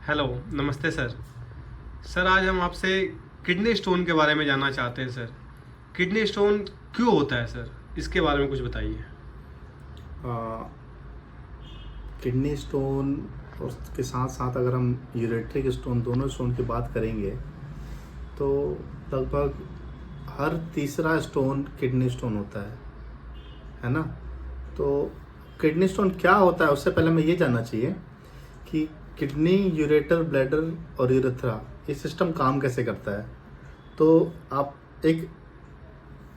Hello, नमस्ते sir. Sir आज हम आपसे किडनी स्टोन के बारे में जानना चाहते हैं सर। किडनी स्टोन क्यों होता है सर? इसके बारे में कुछ बताइए। किडनी स्टोन और उसके साथ साथ अगर हम यूरेट्रिक स्टोन दोनों स्टोन की बात करेंगे तो लगभग हर तीसरा स्टोन किडनी स्टोन होता है ना। तो किडनी स्टोन क्या होता है उससे पहले हमें ये जानना चाहिए कि किडनी, यूरेटर, ब्लैडर और यूरेथ्रा ये सिस्टम काम कैसे करता है। तो आप एक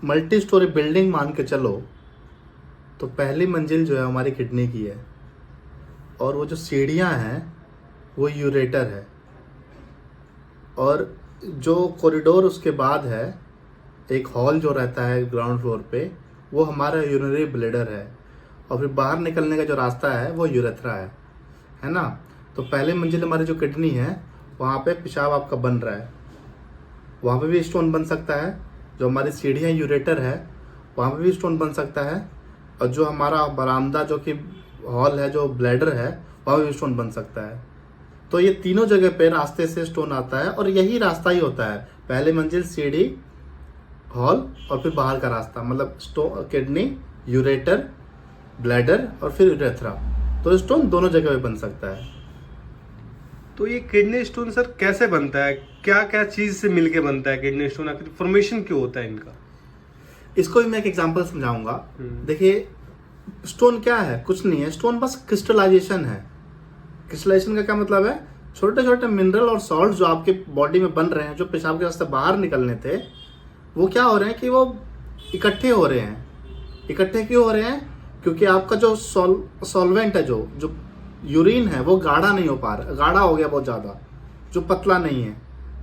मल्टी स्टोरी बिल्डिंग मान के चलो, तो पहली मंजिल जो है हमारी किडनी की है और वो जो सीढ़ियाँ हैं वो यूरेटर है, और जो कॉरिडोर उसके बाद है, एक हॉल जो रहता है ग्राउंड फ्लोर पे, वो हमारा यूरिनरी ब्लैडर है, और फिर बाहर निकलने का जो रास्ता है वो यूरेथ्रा है ना। तो पहले मंजिल हमारी जो किडनी है वहाँ पे पेशाब आपका बन रहा है, वहाँ पे भी स्टोन बन सकता है। जो हमारी सीढ़ियाँ यूरेटर है वहाँ पे भी स्टोन बन सकता है, और जो हमारा बरामदा जो कि हॉल है, जो ब्लैडर है, वहाँ पे भी स्टोन बन सकता है। तो ये तीनों जगह पे रास्ते से स्टोन आता है, और यही रास्ता ही होता है, पहले मंजिल, सीढ़ी, हॉल और फिर बाहर का रास्ता, मतलब किडनी, यूरेटर, ब्लैडर और फिर यूरेथ्रा। तो स्टोन दोनों जगह पे बन सकता है। तो ये किडनी स्टोन सर कैसे बनता है? क्या क्या चीज़ से मिलके बनता है किडनी स्टोन? आखिर फॉर्मेशन क्यों होता है इनका? इसको भी मैं एक एग्जांपल समझाऊंगा। हम्म। देखिए, स्टोन क्या है? कुछ नहीं है, स्टोन बस क्रिस्टलाइजेशन है। क्रिस्टलाइजेशन का क्या मतलब है? छोटे छोटे मिनरल और सॉल्ट जो आपके बॉडी में बन रहे हैं, जो पेशाब के रास्ते बाहर निकलने थे, वो क्या हो रहे हैं कि वो इकट्ठे हो रहे हैं। इकट्ठे क्यों हो रहे हैं? क्योंकि आपका जो सॉल्वेंट है, जो जो यूरिन है, वो गाढ़ा नहीं हो पा रहा, गाढ़ा हो गया बहुत ज़्यादा, जो पतला नहीं है।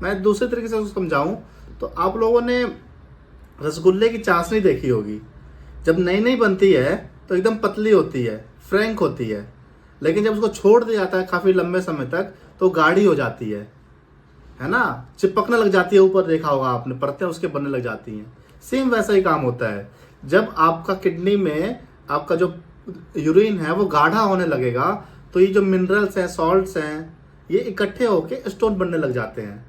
मैं दूसरे तरीके से उसको समझाऊं तो आप लोगों ने रसगुल्ले की चाशनी देखी होगी। जब नई नई बनती है तो एकदम पतली होती है, फ्रैंक होती है, लेकिन जब उसको छोड़ दिया जाता है काफ़ी लंबे समय तक तो गाढ़ी हो जाती है ना, चिपकने लग जाती है। ऊपर देखा होगा आपने, परतें उसके बनने लग जाती हैं। सेम वैसा ही काम होता है। जब आपका किडनी में आपका जो यूरिन है वो गाढ़ा होने लगेगा तो ये जो मिनरल्स हैं, सॉल्ट्स हैं, ये इकट्ठे होके स्टोन बनने लग जाते हैं।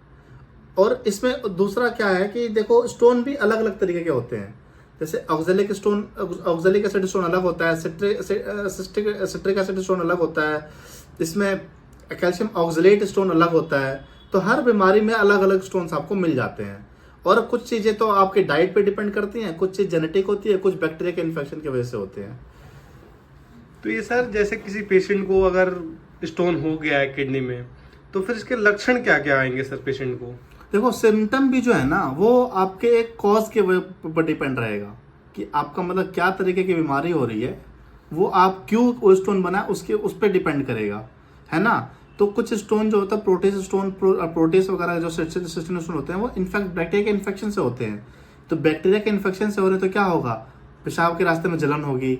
और इसमें दूसरा क्या है कि देखो, स्टोन भी अलग अलग तरीके के होते हैं। जैसे oxalic stone, oxalic acid stone अलग होता है, सिट्रिक एसिड स्टोन अलग होता है, इसमें कैल्शियम ऑक्जेलेट स्टोन अलग होता है। तो हर बीमारी में अलग अलग स्टोन्स आपको मिल जाते हैं। और कुछ चीज़ें तो आपके डाइट पे डिपेंड करती हैं, कुछ चीज़ जेनेटिक होती है, कुछ बैक्टीरिया के इन्फेक्शन की वजह से होते हैं। तो ये सर जैसे किसी पेशेंट को अगर स्टोन हो गया है किडनी में, तो फिर इसके लक्षण क्या क्या आएंगे सर पेशेंट को? देखो, सिम्टम भी जो है ना वो आपके एक कॉज के ऊपर डिपेंड रहेगा कि आपका मतलब क्या तरीके की बीमारी हो रही है, वो आप क्यों वो स्टोन बना उसके उस पर डिपेंड करेगा, है ना। तो कुछ स्टोन जो होता है, प्रोटेस स्टोन, प्रोटेस वगैरह जो सिस्टम स्टोन होते हैं, वो इनफेक्ट बैक्टीरिया के इन्फेक्शन से होते हैं। तो बैक्टीरिया के इन्फेक्शन से हो रहे तो क्या होगा? पेशाब के रास्ते में जलन होगी,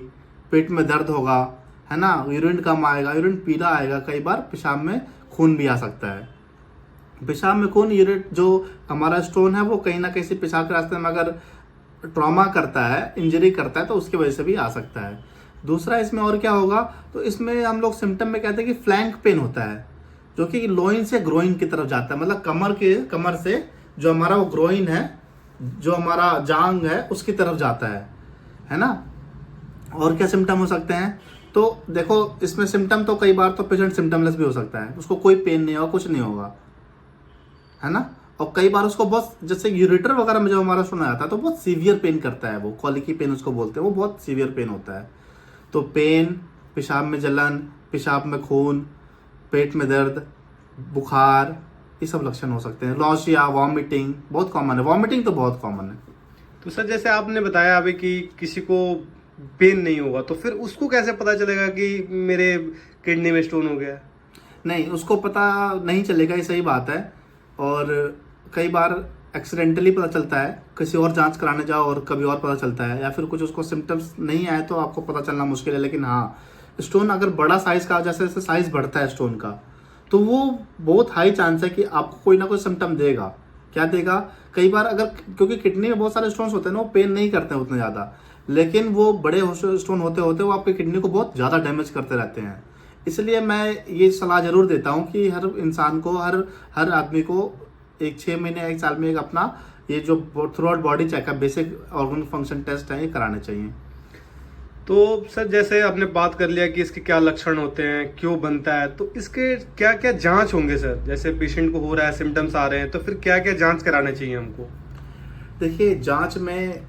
पेट में दर्द होगा, है ना, यूरिन कम आएगा, यूरिन पीला आएगा, कई बार पेशाब में खून भी आ सकता है। पेशाब में खून, यूरिन, जो हमारा स्टोन है वो कहीं ना कहीं से पेशाब के रास्ते में अगर ट्रॉमा करता है, इंजरी करता है, तो उसकी वजह से भी आ सकता है। दूसरा इसमें और क्या होगा, तो इसमें हम लोग सिम्टम में कहते हैं कि फ्लैंक पेन होता है, जो कि लोइन से ग्रोइन की तरफ जाता है, मतलब कमर से जो हमारा वो ग्रोइन है, जो हमारा जांग है, उसकी तरफ जाता है ना। और क्या सिम्टम हो सकते हैं? तो देखो, इसमें सिम्टम तो कई बार तो पेशेंट सिम्टमलेस भी हो सकता है, उसको कोई पेन नहीं होगा, कुछ नहीं होगा, है ना। और कई बार उसको बहुत, जैसे यूरेटर वगैरह में जब हमारा सुना जाता है तो बहुत सीवियर पेन करता है, वो कॉलिकी पेन उसको बोलते हैं, वो बहुत सीवियर पेन होता है। तो पेन, पेशाब में जलन, पेशाब में खून, पेट में दर्द, बुखार, ये सब लक्षण हो सकते हैं। लॉसिया, वॉमिटिंग बहुत कॉमन है, वॉमिटिंग तो बहुत कॉमन है। तो सर जैसे आपने बताया अभी कि किसी को पेन नहीं होगा, तो फिर उसको कैसे पता चलेगा कि मेरे किडनी में स्टोन हो गया? नहीं, उसको पता नहीं चलेगा, ये सही बात है। और कई बार एक्सीडेंटली पता चलता है, किसी और जांच कराने जाओ और कभी और पता चलता है, या फिर कुछ उसको सिम्टम्स नहीं आए तो आपको पता चलना मुश्किल है। लेकिन हाँ, स्टोन अगर बड़ा साइज का, जैसे जैसे साइज बढ़ता है स्टोन का, तो वो बहुत हाई चांस है कि आपको कोई ना कोई सिम्टम देगा। क्या देगा? कई बार अगर, क्योंकि किडनी में बहुत सारे स्टोन्स होते हैं ना, वो पेन नहीं करते हैं उतने ज़्यादा, लेकिन वो बड़े स्टोन होते होते वो आपकी किडनी को बहुत ज़्यादा डैमेज करते रहते हैं। इसलिए मैं ये सलाह जरूर देता हूँ कि हर इंसान को, हर आदमी को एक 6 महीने 1 साल में एक अपना ये जो throughout body checkup, basic organ function test है, ये कराने चाहिए। तो सर जैसे आपने बात कर लिया कि इसके क्या लक्षण होते हैं, क्यों बनता है, तो इसके क्या क्या जांच होंगे सर? जैसे पेशेंट को हो रहा है, सिम्टम्स आ रहे हैं, तो फिर क्या क्या जांच कराने चाहिए हमको? देखिए, जांच में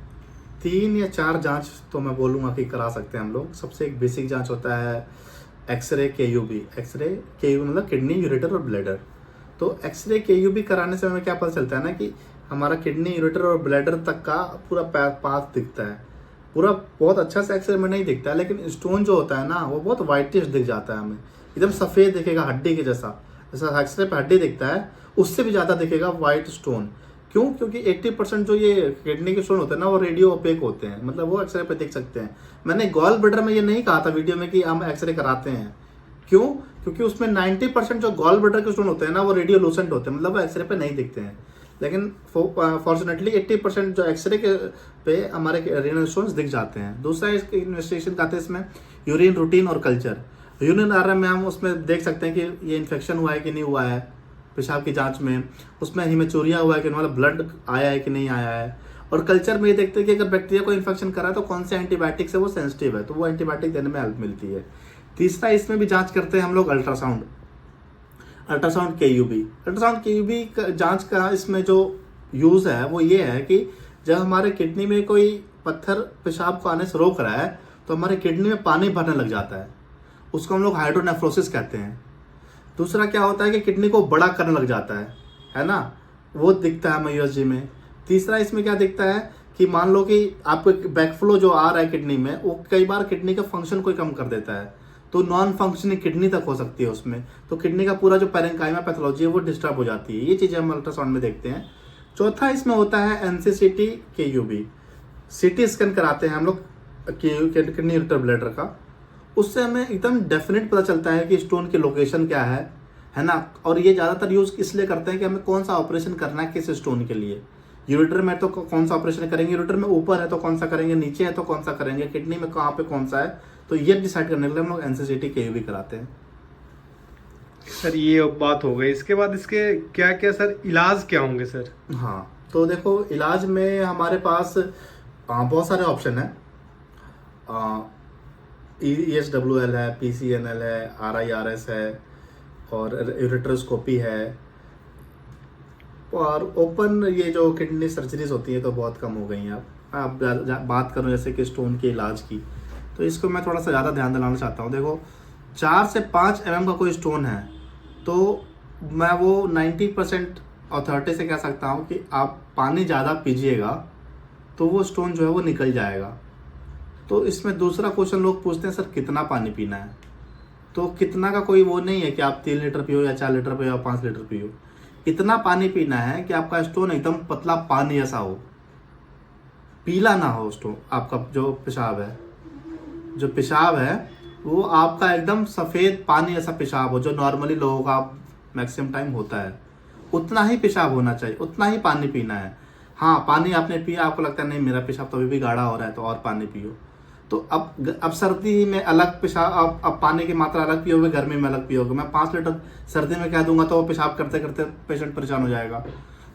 3 या 4 जांच तो मैं बोलूँगा कि करा सकते हैं हम लोग। सबसे एक बेसिक जांच होता है एक्सरे केयूबी। एक्सरे केयूबी मतलब किडनी, यूरेटर और ब्लैडर। तो एक्सरे केयूबी कराने से हमें क्या पता चलता है ना कि हमारा किडनी, यूरेटर और ब्लैडर तक का पूरा पाथ दिखता है। पूरा बहुत अच्छा से एक्सरे में नहीं दिखता है, लेकिन स्टोन जो होता है ना वो बहुत वाइटिश दिख जाता है हमें, एकदम सफ़ेद दिखेगा, हड्डी के जैसा। जैसा एक्सरे पे हड्डी दिखता है उससे भी ज़्यादा दिखेगा वाइट स्टोन। क्यों? क्योंकि 80% जो ये किडनी के स्टोन होते हैं ना वो रेडियो ओपेक होते हैं, मतलब वो एक्सरे पे देख सकते हैं। मैंने गॉल ब्लैडर में ये नहीं कहा था वीडियो में कि हम एक्सरे कराते हैं। क्यों? क्योंकि उसमें 90% जो गॉल ब्लैडर के स्टोन होते हैं ना वो रेडियो लूसेंट होते हैं, मतलब वो एक्सरे पे नहीं दिखते हैं। लेकिन फॉर्चुनेटली 80% जो एक्सरे के पे हमारे रीनल स्टोन्स दिख जाते हैं। दूसरा इसके इन्वेस्टिगेशन का आते हैं इसमें यूरिन रूटीन और कल्चर। यूरिन आ रहा है में हम उसमें देख सकते हैं कि ये इन्फेक्शन हुआ है कि नहीं हुआ है, पेशाब की जांच में। उसमें हिमेचूरिया हुआ है कि मतलब ब्लड आया है कि नहीं आया है। और कल्चर में ये देखते हैं कि अगर बैक्टीरिया को इन्फेक्शन करा है तो कौन से एंटीबायोटिक से वो सेंसिटिव है, तो वो एंटीबायोटिक देने में हेल्प मिलती है। तीसरा इसमें भी जांच करते हैं हम लोग अल्ट्रासाउंड केयूबी। अल्ट्रासाउंड केयूबी जांच का इसमें जो यूज़ है वो ये है कि जब हमारे किडनी में कोई पत्थर पेशाब को आने से रोक रहा है तो हमारे किडनी में पानी भरने लग जाता है, उसको हम लोग हाइड्रोनेफ्रोसिस कहते हैं। दूसरा क्या होता है कि किडनी को बड़ा करने लग जाता है ना, वो दिखता है हमें यूएसजी में। तीसरा इसमें क्या दिखता है कि मान लो कि आपको बैकफ्लो जो आ रहा है किडनी में वो कई बार किडनी का फंक्शन कोई कम कर देता है, तो नॉन फंक्शनिंग किडनी तक हो सकती है उसमें, तो किडनी का पूरा जो पैरेंकाइमा पैथोलॉजी है वो डिस्टर्ब हो जाती है। ये चीज़ें हम अल्ट्रासाउंड में देखते हैं। चौथा इसमें होता है एनसीसीटी केयूबी। सीटी स्कैन कराते हैं हम लोग किडनी यूरेटर ब्लैडर का, उससे हमें एकदम डेफिनेट पता चलता है कि स्टोन की लोकेशन क्या है ना। और ये ज़्यादातर यूज़ इसलिए करते हैं कि हमें कौन सा ऑपरेशन करना है किस स्टोन के लिए। यूरेटर में तो कौन सा ऑपरेशन करेंगे, यूरेटर में ऊपर है तो कौन सा करेंगे, नीचे है तो कौन सा करेंगे, किडनी में कहाँ पे कौन सा है, तो ये डिसाइड करने के लिए हम लोग एनसीसीटी केयूबी कराते हैं। सर ये बात हो गई, इसके बाद इसके क्या क्या सर इलाज क्या होंगे सर? हाँ, तो देखो इलाज में हमारे पास बहुत सारे ऑप्शन हैं। ESWL है, PCNL है, RIRS है और यूरेट्रोस्कोपी है। और ओपन ये जो किडनी सर्जरीज होती है तो बहुत कम हो गई हैं। अब बात करूँ जैसे कि स्टोन के इलाज की, तो इसको मैं थोड़ा सा ज़्यादा ध्यान दिलाना चाहता हूँ। देखो 4 से 5 mm का कोई स्टोन है तो मैं वो 90% अथॉरिटी से कह सकता हूँ कि आप पानी ज़्यादा पीजिएगा तो वो स्टोन जो है वो निकल जाएगा। तो इसमें दूसरा क्वेश्चन लोग पूछते हैं सर कितना पानी पीना है, तो कितना का कोई वो नहीं है कि आप 3 लीटर पियो या 4 लीटर पियो या 5 लीटर पियो। इतना पानी पीना है कि आपका स्टोन एकदम पतला पानी जैसा हो, पीला ना हो स्टोन। आपका जो पेशाब है वो आपका एकदम सफ़ेद पानी जैसा पेशाब हो, जो नॉर्मली लोगों का मैक्सिमम टाइम होता है। उतना ही पेशाब होना चाहिए, उतना ही पानी पीना है। हाँ, पानी आपने पिया, आपको लगता है नहीं मेरा पेशाब तो अभी भी गाढ़ा हो रहा है तो और पानी पियो, तो अब सर्दी में अलग पेशाब, अब पानी की मात्रा अलग पियोगे, गर्मी में अलग पियोगे। मैं 5 लीटर सर्दी में कह दूंगा तो वो पेशाब करते करते पेशेंट परेशान हो जाएगा।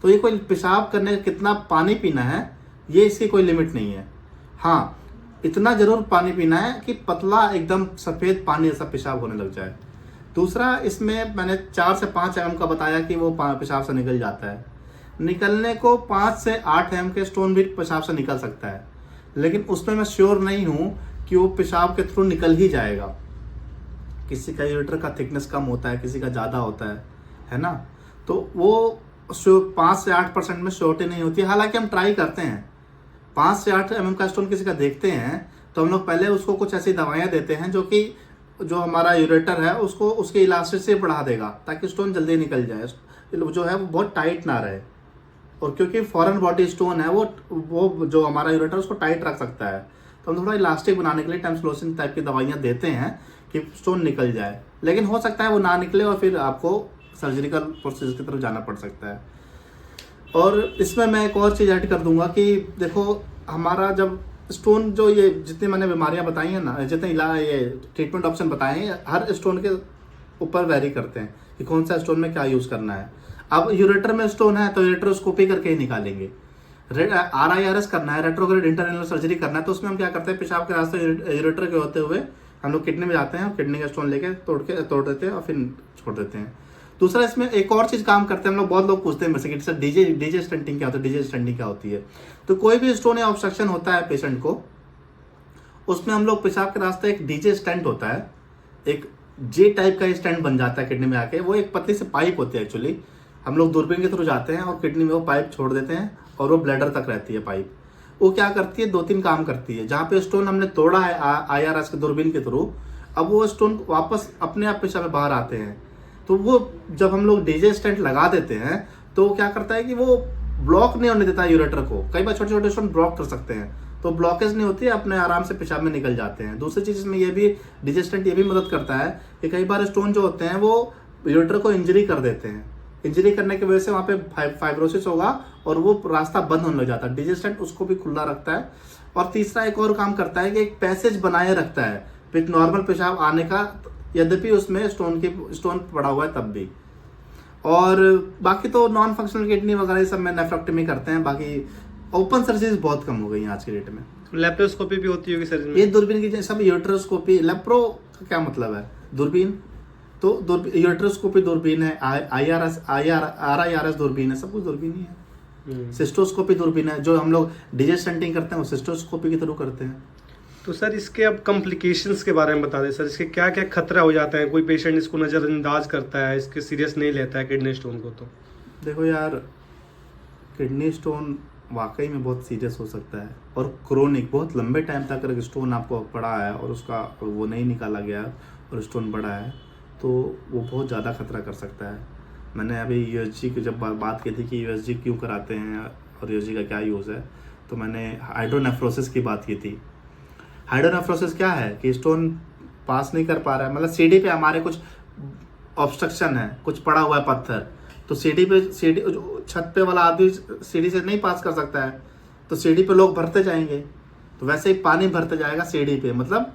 तो ये कोई पेशाब करने का कितना पानी पीना है ये इसकी कोई लिमिट नहीं है। हाँ, इतना ज़रूर पानी पीना है कि पतला एकदम सफ़ेद पानी जैसा पेशाब होने लग जाए। दूसरा इसमें मैंने 4 से 5 mm का बताया कि वो पेशाब से निकल जाता है। निकलने को 5 से 8 mm के स्टोन भी पेशाब से निकल सकता है, लेकिन उसमें मैं श्योर नहीं हूँ कि वो पेशाब के थ्रू निकल ही जाएगा। किसी का यूरेटर का थिकनेस कम होता है, किसी का ज़्यादा होता है ना, तो वो 5 से 8% में श्योरिटी नहीं होती है। हालांकि हम ट्राई करते हैं, 5 से 8 mm का स्टोन किसी का देखते हैं तो हम लोग पहले उसको कुछ ऐसी दवाइयाँ देते हैं जो हमारा यूरेटर है उसको उसके इलास्टिसिटी बढ़ा देगा ताकि स्टोन जल्दी निकल जाए, जो है वो बहुत टाइट ना रहे। और क्योंकि फॉरेन बॉडी स्टोन है वो जो हमारा यूरेटर उसको टाइट रख सकता है, तो हम थोड़ा इलास्टिक बनाने के लिए टेम्सलोसिन टाइप की दवाइयाँ देते हैं कि स्टोन निकल जाए। लेकिन हो सकता है वो ना निकले और फिर आपको सर्जिकल प्रोसेस की तरफ जाना पड़ सकता है। और इसमें मैं एक और चीज़ ऐड कर दूंगा कि देखो हमारा जब स्टोन जो ये जितनी मैंने बीमारियां बताई हैं ना, जितने ये ट्रीटमेंट ऑप्शन बताए हैं, हर स्टोन के ऊपर वेरी करते हैं कि कौन सा स्टोन में क्या यूज़ करना है। अब यूरेटर में स्टोन है तो यूरेट्रोस्कोपी करके ही निकालेंगे। RIRS करना है, रेट्रोग्रेड इंटरनल सर्जरी करना है, तो उसमें हम क्या करते हैं, पेशाब के रास्ते यूरेटर के होते हुए हम लोग किडनी में जाते हैं और किडनी का स्टोन लेके तोड़ देते हैं और फिर छोड़ देते हैं। दूसरा इसमें एक और चीज़ काम करते हैं हम लोग, बहुत लोग पूछते हैं मेरे से कि सर डीजे स्टंटिंग क्या होता है, डीजे स्टंटिंग क्या होती है। तो कोई भी स्टोन या ऑब्स्ट्रक्शन होता है पेशेंट को, उसमें हम लोग पेशाब के रास्ते एक डीजे स्टेंट होता है, एक जे टाइप का स्टेंट बन जाता है किडनी में आके। वो एक पतली से पाइप होती है एक्चुअली, हम लोग दूरबीन के थ्रू जाते हैं और किडनी में वो पाइप छोड़ देते हैं और वो ब्लैडर तक रहती है पाइप। वो क्या करती है, 2-3 काम करती है। जहाँ पे स्टोन हमने तोड़ा है IRS के दूरबीन के थ्रू, अब वो स्टोन वापस अपने आप पेशाब में बाहर आते हैं। तो वो जब हम लोग डीजे स्टेंट लगा देते हैं तो वो क्या करता है कि वो ब्लॉक नहीं होने देता यूरेटर को। कई बार छोटे छोटे स्टोन ब्लॉक कर सकते हैं, तो ब्लॉकेज नहीं होती है, अपने आराम से पेशाब में निकल जाते हैं। दूसरी चीज़ इसमें ये भी डीजे स्टेंट ये भी मदद करता है कि कई बार स्टोन जो होते हैं वो यूरेटर को इंजरी कर देते हैं। इंजरी करने की वजह से वहाँ पे फाइब्रोसिस होगा और वो रास्ता बंद होने लग जाता है। डीजे स्टेंट उसको भी खुला रखता है। और तीसरा एक और काम करता है कि एक पैसेज बनाए रखता है नॉर्मल पेशाब आने का, यद्यपि उसमें स्टोन पड़ा हुआ है तब भी। और बाकी तो नॉन फंक्शनल किडनी वगैरह ये सब में नेफ्रेक्टमी करते हैं। बाकी ओपन सर्जरीज बहुत कम हो गई हैं आज के डेट में। लेप्रोस्कोपी भी होती होगी सर? ये दूरबीन की सब यूरेट्रोस्कोपी, लेप्रो का क्या मतलब है, दूरबीन, तो यूरेट्रोस्कोपी दूरबीन है, RIRS दूरबीन है, सब कुछ दूरबीन ही है। सिस्टोस्कोपी दूरबीन है, जो हम लोग डीजे स्टंटिंग करते हैं वो सिस्टोस्कोपी के थ्रू करते हैं। तो सर इसके अब कॉम्प्लिकेशंस के बारे में बता दें सर, इसके क्या क्या खतरा हो जाते हैं? कोई पेशेंट इसको नज़रअंदाज करता है, इसके सीरियस नहीं लेता है किडनी स्टोन को। तो देखो यार, किडनी स्टोन वाकई में बहुत सीरियस हो सकता है और क्रोनिक, बहुत लंबे टाइम तक अगर स्टोन आपको पड़ा है और उसका वो नहीं निकाला गया और स्टोन बड़ा है तो वो बहुत ज़्यादा खतरा कर सकता है। मैंने अभी USG की जब बात की थी कि USG क्यों कराते हैं और USG का क्या यूज़ है, तो मैंने हाइड्रोनेफ्रोसिस की बात की थी। हाइड्रोनेफ्रोसिस क्या है कि स्टोन पास नहीं कर पा रहा है, मतलब सीढ़ी पे हमारे कुछ ऑब्स्ट्रक्शन है, कुछ पड़ा हुआ है पत्थर, तो सीढ़ी छत पे वाला आदमी सीढ़ी से नहीं पास कर सकता है, तो सीढ़ी पे लोग भरते जाएंगे, तो वैसे ही पानी भरते जाएगा सीढ़ी पे, मतलब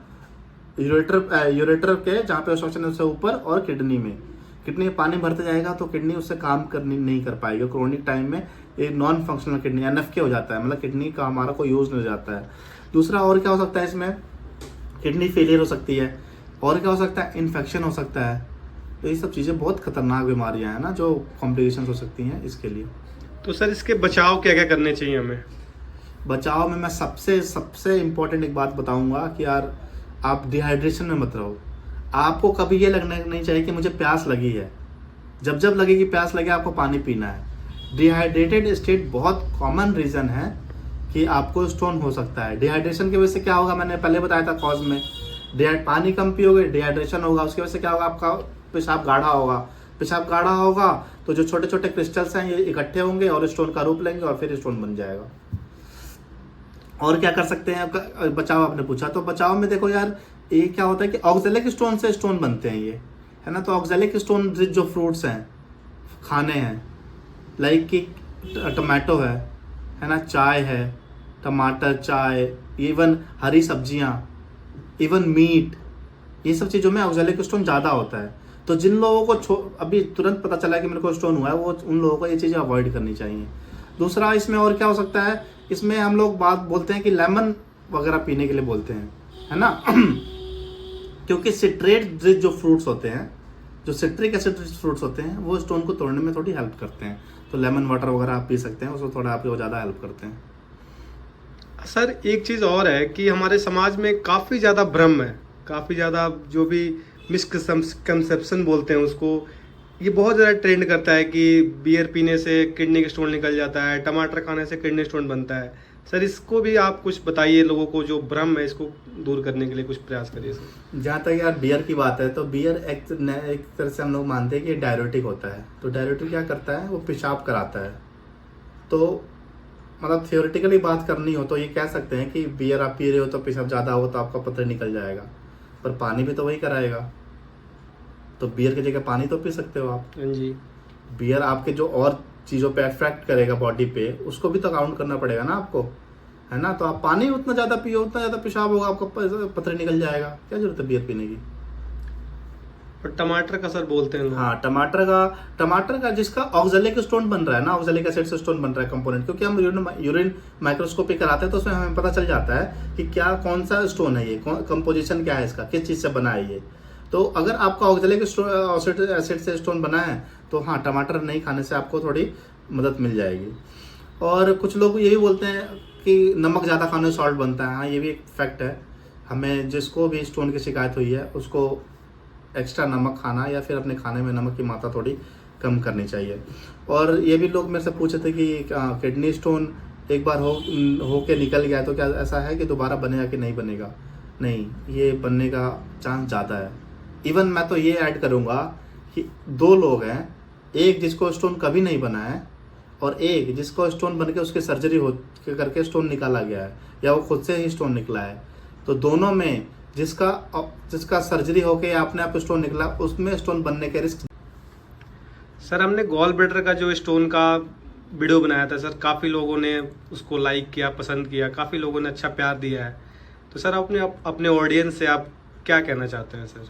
यूरेटर के जहाँ पे ऑब्स्ट्रक्शन है उससे ऊपर और किडनी में पानी भरते जाएगा, तो किडनी उससे काम करनी नहीं कर पाएगी। क्रोनिक टाइम में ये नॉन फंक्शनल किडनी NFK हो जाता है, मतलब किडनी का हमारा कोई यूज़ नहीं हो जाता है। दूसरा और क्या हो सकता है, इसमें किडनी फेलियर हो सकती है, और क्या हो सकता है, इन्फेक्शन हो सकता है। तो ये सब चीज़ें बहुत खतरनाक बीमारियां हैं ना, जो कॉम्प्लिकेशंस हो सकती हैं इसके लिए। तो सर इसके बचाव क्या क्या करने चाहिए हमें? बचाव में मैं सबसे इम्पोर्टेंट एक बात बताऊंगा कि यार आप डिहाइड्रेशन में मत रहो। आपको कभी ये लगना नहीं चाहिए कि मुझे प्यास लगी है, जब लगे कि प्यास लगे आपको पानी पीना है। डिहाइड्रेटेड स्टेट बहुत कॉमन रीज़न है कि आपको स्टोन हो सकता है। डिहाइड्रेशन की वजह से क्या होगा, मैंने पहले बताया था कॉज में, पानी कम पियोगे, डिहाइड्रेशन होगा, उसकी वजह से क्या होगा, आपका पेशाब गाढ़ा होगा तो जो छोटे छोटे क्रिस्टल्स हैं ये इकट्ठे होंगे और स्टोन का रूप लेंगे और फिर स्टोन बन जाएगा। और क्या कर सकते हैं बचाव आपने पूछा, तो बचाव में देखो यार, ये क्या होता है कि ऑक्जेलिक स्टोन से स्टोन बनते हैं ये, है ना। तो ऑक्जेलिक स्टोन जो फ्रूट्स हैं, खाने हैं, लाइक कि टमाटो है ना, चाय है, टमाटर, चाय, इवन हरी सब्जियां, इवन मीट, ये सब चीज़ों में ऑक्जेलिक स्टोन ज़्यादा होता है। तो जिन लोगों को अभी तुरंत पता चला कि मेरे को स्टोन हुआ है, वो उन लोगों को ये चीज़ें अवॉइड करनी चाहिए। दूसरा इसमें और क्या हो सकता है, इसमें हम लोग बात बोलते हैं कि लेमन वगैरह पीने के लिए बोलते हैं, है ना क्योंकि सिट्रेट जो फ्रूट्स होते हैं, जो सिट्रिक एसिड फ्रूट्स होते हैं, वो स्टोन को तोड़ने में थोड़ी हेल्प करते हैं। तो लेमन वाटर वगैरह आप पी सकते हैं, उसको थोड़ा आपको ज़्यादा हेल्प करते हैं। सर एक चीज़ और है कि हमारे समाज में काफ़ी ज़्यादा भ्रम है, काफ़ी ज़्यादा जो भी मिसकंसेप्शन बोलते हैं उसको, ये बहुत ज़्यादा ट्रेंड करता है कि बियर पीने से किडनी का स्टोन निकल जाता है, टमाटर खाने से किडनी स्टोन बनता है। सर इसको भी आप कुछ बताइए, लोगों को जो भ्रम है इसको दूर करने के लिए कुछ प्रयास करिए सर। जहाँ तक यार बियर की बात है, तो बियर एक तरह से हम लोग मानते हैं कि डायरेटिक होता है। तो डायरेटिक क्या करता है, वो पेशाब कराता है। तो मतलब थियोरेटिकली बात करनी हो तो ये कह सकते हैं कि बियर आप पी रहे हो तो पेशाब ज़्यादा हो तो आपका पत्थर निकल जाएगा, पर पानी भी तो वही कराएगा। तो बियर की जगह पानी तो पी सकते हो आप। जी, बियर आपके जो और चीज़ों पे इफेक्ट करेगा बॉडी पे, उसको भी तो काउंट करना पड़ेगा ना आपको, है ना। तो आप पानी उतना ज़्यादा पियो, उतना ज़्यादा पेशाब होगा, आपका पथरी निकल जाएगा, क्या जरूरत है बियर पीने की। और टमाटर का सर बोलते हैं लोग। हाँ, टमाटर का जिसका ऑक्सैलिक स्टोन बन रहा है ना, ऑक्सैलिक एसिड से स्टोन बन रहा है कंपोनेंट, क्योंकि हम यूरिन माइक्रोस्कोपी कराते हैं तो उसमें हमें पता चल जाता है कि क्या कौन सा स्टोन है, ये कंपोजिशन क्या है इसका, किस चीज़ से बना है ये। तो अगर आपका ऑक्सैलिक एसिड से स्टोन बना है तो हाँ, टमाटर नहीं खाने से आपको थोड़ी मदद मिल जाएगी। और कुछ लोग यही बोलते हैं कि नमक ज़्यादा खाने से सॉल्ट बनता है। हाँ, ये भी एक फैक्ट है। हमें जिसको भी स्टोन की शिकायत हुई है उसको एक्स्ट्रा नमक खाना या फिर अपने खाने में नमक की मात्रा थोड़ी कम करनी चाहिए। और ये भी लोग मेरे से पूछे थे कि किडनी स्टोन एक बार हो के निकल गया तो क्या ऐसा है कि दोबारा बनेगा कि नहीं बनेगा? नहीं, ये बनने का चांस ज़्यादा है। इवन मैं तो ये ऐड करूँगा कि 2 लोग हैं, एक जिसको स्टोन कभी नहीं बना है और एक जिसको स्टोन बन के उसकी सर्जरी हो करके स्टोन निकाला गया है या वो खुद से ही स्टोन निकला है। तो दोनों में जिसका सर्जरी होके या अपने आप स्टोन निकला, उसमें स्टोन बनने के रिस्क। सर हमने गॉल ब्लैडर का जो स्टोन का वीडियो बनाया था सर, काफ़ी लोगों ने उसको लाइक किया, पसंद किया, काफ़ी लोगों ने अच्छा प्यार दिया है। तो सर अपने ऑडियंस से आप क्या कहना चाहते हैं sir?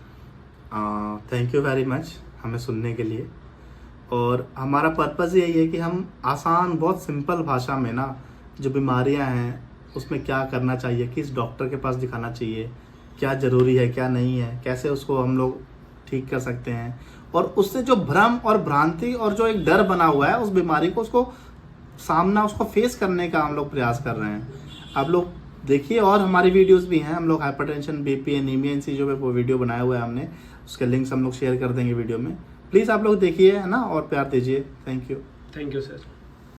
Thank you very much हमें सुनने के लिए। और हमारा पर्पज़ यही है कि हम आसान, बहुत सिंपल भाषा में ना, जो बीमारियां हैं उसमें क्या करना चाहिए, किस डॉक्टर के पास दिखाना चाहिए, क्या ज़रूरी है क्या नहीं है, कैसे उसको हम लोग ठीक कर सकते हैं, और उससे जो भ्रम और भ्रांति और जो एक डर बना हुआ है उस बीमारी को, उसको फेस करने का हम लोग प्रयास कर रहे हैं। आप लोग देखिए, और हमारी वीडियोस भी हैं। हम लोग हाइपरटेंशन, बीपी, एनीमिया, इन चीज़ों पे वो वीडियो बनाया हुआ है हमने, उसके लिंक्स हम लोग शेयर कर देंगे वीडियो में। प्लीज़ आप लोग देखिए, है ना, और प्यार दीजिए। Thank you. Thank you sir.